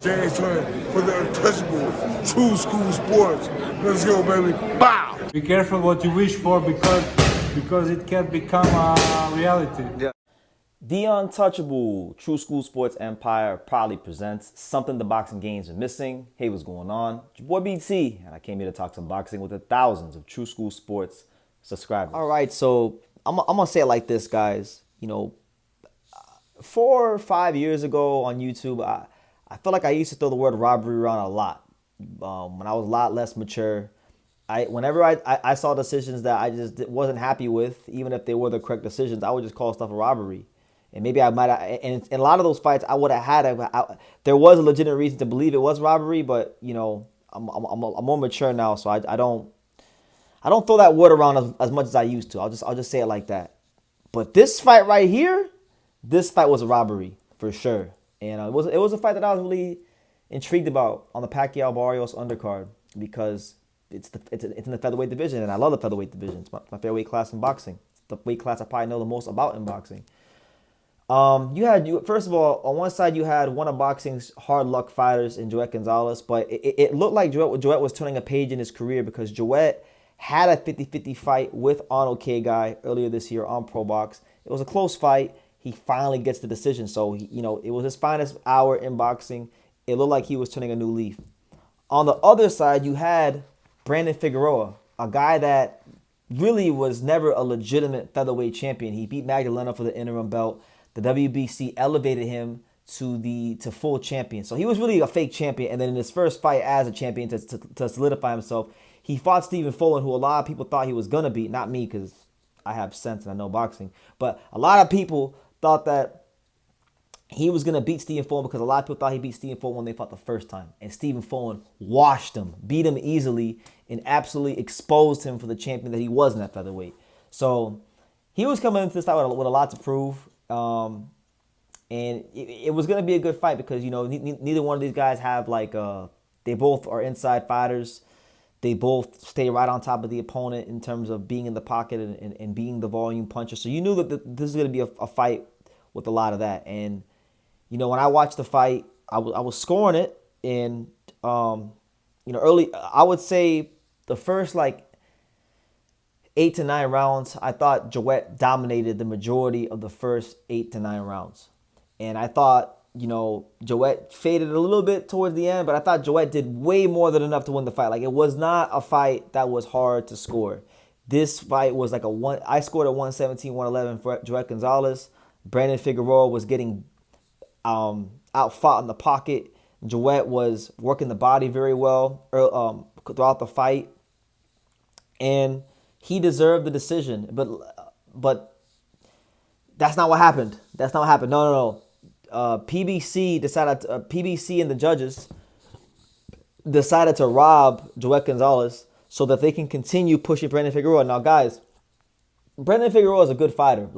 James Turner for the untouchable true school sports. Let's go, baby. Bow! Be careful what you wish for because it can become a reality. Yeah. The untouchable True School Sports Empire proudly presents something the boxing games are missing. Hey, what's going on? It's your boy BT, and I came here to talk some boxing with the thousands of True School Sports subscribers. All right, so I'm gonna say it like this, guys. 4 or 5 years ago on YouTube, I felt like I used to throw the word robbery around a lot. When I was a lot less mature, whenever I saw decisions that I just wasn't happy with, even if they were the correct decisions, I would just call stuff a robbery. And maybe I might have, and in a lot of those fights, I would have had, there was a legitimate reason to believe it was robbery, but, I'm more mature now, so I don't throw that word around as much as I used to. I'll just say it like that. But this fight right here, this fight was a robbery for sure. And it was a fight that I was really intrigued about on the Pacquiao Barrios undercard because it's in the featherweight division, and I love the featherweight division. It's my favorite weight class in boxing. It's the weight class I probably know the most about in boxing. First of all, on one side you had one of boxing's hard luck fighters in Joet Gonzalez, but it looked like Joet was turning a page in his career because Joet had a 50-50 fight with Arnold K. Guy earlier this year on Pro Box. It was a close fight. He finally gets the decision, so it was his finest hour in boxing. It looked like he was turning a new leaf. On the other side, you had Brandon Figueroa, a guy that really was never a legitimate featherweight champion. He beat Magdalena for the interim belt. The WBC elevated him to full champion. So he was really a fake champion. And then in his first fight as a champion to solidify himself, he fought Stephen Fulton, who a lot of people thought he was going to beat. Not me, because I have sense and I know boxing. But a lot of people thought that he was going to beat Stephen Fulton because a lot of people thought he beat Stephen Fulton when they fought the first time. And Stephen Fulton washed him, beat him easily, and absolutely exposed him for the champion that he was in that featherweight. So he was coming into this fight with a lot to prove. And it was going to be a good fight because, neither one of these guys have they both are inside fighters. They both stay right on top of the opponent in terms of being in the pocket and being the volume puncher. So you knew that this is going to be a fight with a lot of that. And, when I watched the fight, I was scoring it. And, early, I would say the first 8 to 9 rounds, I thought Joet dominated the majority of the first 8 to 9 rounds. And I thought, Joet faded a little bit towards the end, but I thought Joet did way more than enough to win the fight. It was not a fight that was hard to score. This fight was I scored a 117, 111 for Joet Gonzalez. Brandon Figueroa was getting out-fought in the pocket. Joet was working the body very well throughout the fight. And he deserved the decision, but that's not what happened. No. PBC and the judges decided to rob Joet Gonzalez so that they can continue pushing Brandon Figueroa. Now, guys, Brandon Figueroa is a good fighter.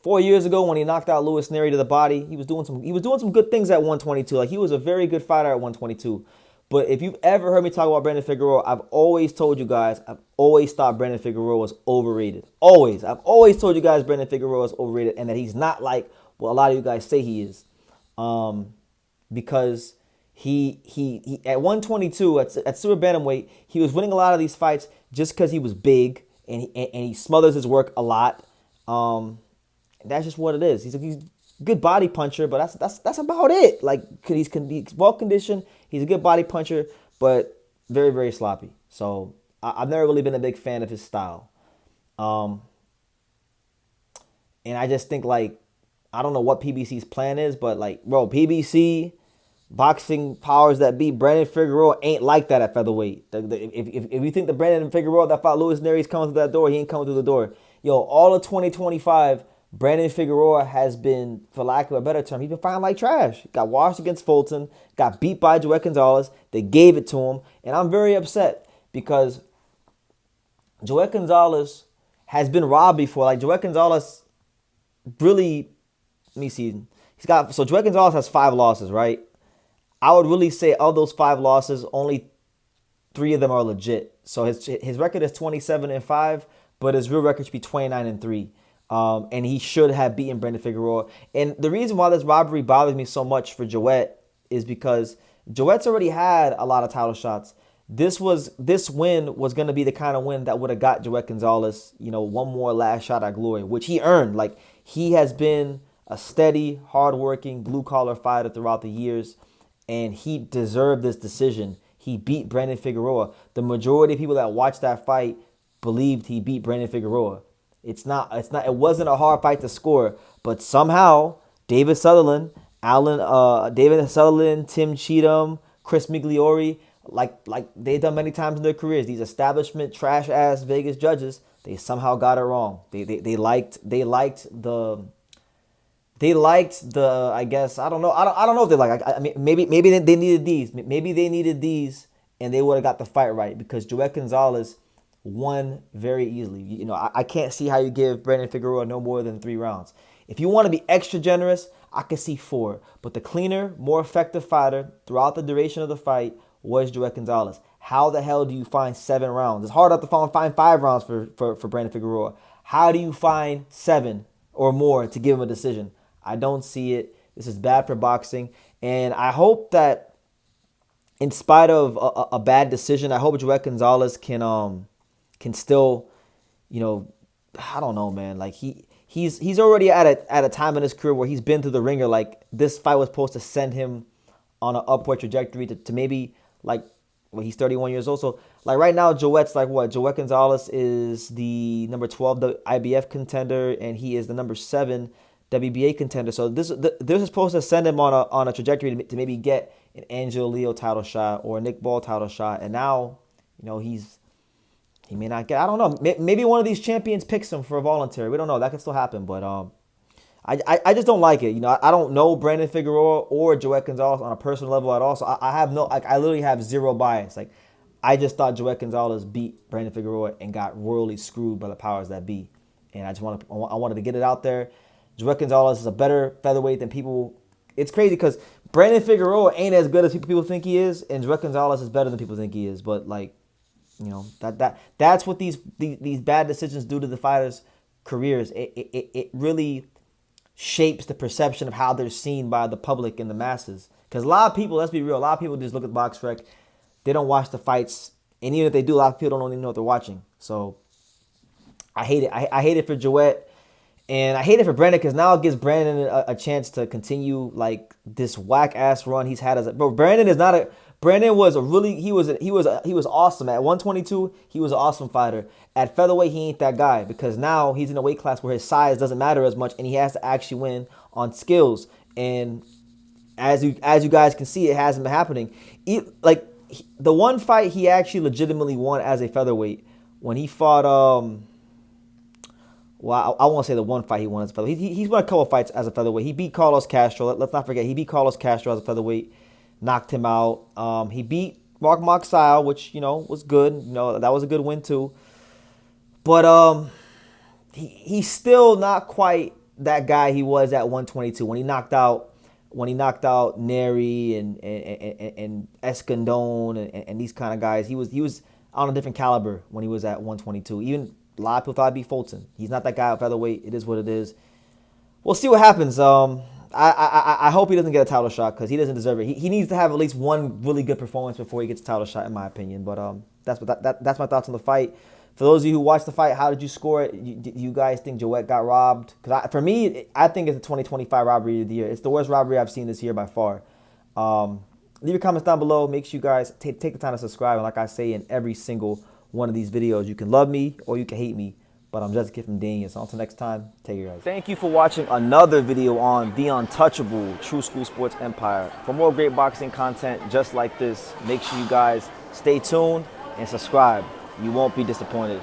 4 years ago when he knocked out Louis Neri to the body, he was doing some good things at 122. He was a very good fighter at 122. But if you've ever heard me talk about Brandon Figueroa, I've always told you guys, I've always thought Brandon Figueroa was overrated. Always. I've always told you guys Brandon Figueroa is overrated and that he's not like what a lot of you guys say he is. Because he at 122, at super bantamweight, he was winning a lot of these fights just because he was big and he smothers his work a lot. That's just what it is. He's a good body puncher, but that's about it. He's well conditioned. He's a good body puncher, but very, very sloppy. So I've never really been a big fan of his style. And I just think I don't know what PBC's plan is, but PBC boxing powers that be, Brandon Figueroa ain't like that at featherweight. If you think the Brandon Figueroa that fought Louis Neri is coming through that door, he ain't coming through the door. All of 2025. Brandon Figueroa has been, for lack of a better term, he's been fighting like trash. Got washed against Fulton, got beat by Joet Gonzalez. They gave it to him. And I'm very upset because Joet Gonzalez has been robbed before. Joet Gonzalez really, let me see. Joet Gonzalez has 5 losses, right? I would really say of those 5 losses, only 3 of them are legit. So his record is 27-5, but his real record should be 29-3. And he should have beaten Brandon Figueroa. And the reason why this robbery bothers me so much for Joet is because Joet's already had a lot of title shots. This win was going to be the kind of win that would have got Joet Gonzalez, one more last shot at glory, which he earned. Like, he has been a steady, hardworking, blue-collar fighter throughout the years, and he deserved this decision. He beat Brandon Figueroa. The majority of people that watched that fight believed he beat Brandon Figueroa. It wasn't a hard fight to score, but somehow David Sutherland, Tim Cheatham, Chris Migliori, like they've done many times in their careers, these establishment trash ass Vegas judges, they somehow got it wrong. They liked the I guess I don't know if they like. I mean, maybe they needed these. Maybe they needed these, and they would have got the fight right, because Joet Gonzalez won very easily. I can't see how you give Brandon Figueroa no more than 3 rounds. If you want to be extra generous, I could see 4. But the cleaner, more effective fighter throughout the duration of the fight was Joet Gonzalez. How the hell do you find 7 rounds? It's hard enough to find 5 rounds for Brandon Figueroa. How do you find 7 or more to give him a decision? I don't see it. This is bad for boxing. And I hope that in spite of a bad decision, I hope Joet Gonzalez can still, I don't know, man. Like, he's already at a time in his career where he's been through the ringer. Like, this fight was supposed to send him on an upward trajectory to maybe, like, well, he's 31 years old. So, like, right now, Joet's like what? Joet Gonzalez is the number 12 IBF contender, and he is the number 7 WBA contender. So this is supposed to send him on a trajectory to maybe get an Angelo Leo title shot or a Nick Ball title shot. And now, he may not get. I don't know. Maybe one of these champions picks him for a voluntary. We don't know. That could still happen. But I just don't like it. I don't know Brandon Figueroa or Joet Gonzalez on a personal level at all. So I have no. I literally have zero bias. Like, I just thought Joet Gonzalez beat Brandon Figueroa and got royally screwed by the powers that be. And I wanted to get it out there. Joet Gonzalez is a better featherweight than people. It's crazy because Brandon Figueroa ain't as good as people think he is, and Joet Gonzalez is better than people think he is. But, like, that's what these bad decisions do to the fighters' careers. It really shapes the perception of how they're seen by the public and the masses. Because a lot of people, let's be real, a lot of people just look at BoxRec, they don't watch the fights, and even if they do, a lot of people don't even know what they're watching. So I hate it. I hate it for Joet. And I hate it for Brandon because now it gives Brandon a chance to continue, like, this whack ass run he's had as a. Bro, Brandon is not a. Brandon was he was awesome at 122. He was an awesome fighter. At featherweight, he ain't that guy because now he's in a weight class where his size doesn't matter as much, and he has to actually win on skills. And as you guys can see, it hasn't been happening. The one fight he actually legitimately won as a featherweight when he fought. Well, I won't say the one fight he won as a featherweight. He's won a couple of fights as a featherweight. He beat Carlos Castro. Let's not forget, he beat Carlos Castro as a featherweight, knocked him out. He beat Mark Moxile, which, was good. That was a good win too. But he's still not quite that guy he was at 122 when he knocked out Neri and Escandón and these kind of guys. He was on a different caliber when he was at 122. Even a lot of people thought he'd be Fulton. He's not that guy at featherweight. It is what it is. We'll see what happens. I hope he doesn't get a title shot because he doesn't deserve it. He needs to have at least one really good performance before he gets a title shot, in my opinion. But that's my thoughts on the fight. For those of you who watched the fight, how did you score it? Do you guys think Joet got robbed? Because for me, I think it's the 2025 robbery of the year. It's the worst robbery I've seen this year by far. Leave your comments down below. Make sure you guys take the time to subscribe. And like I say in every single one of these videos, you can love me or you can hate me, but I'm just a kid from Dania. So until next time, take care, guys. Thank you for watching another video on the untouchable True School Sports Empire. For more great boxing content just like this, make sure you guys stay tuned and subscribe. You won't be disappointed.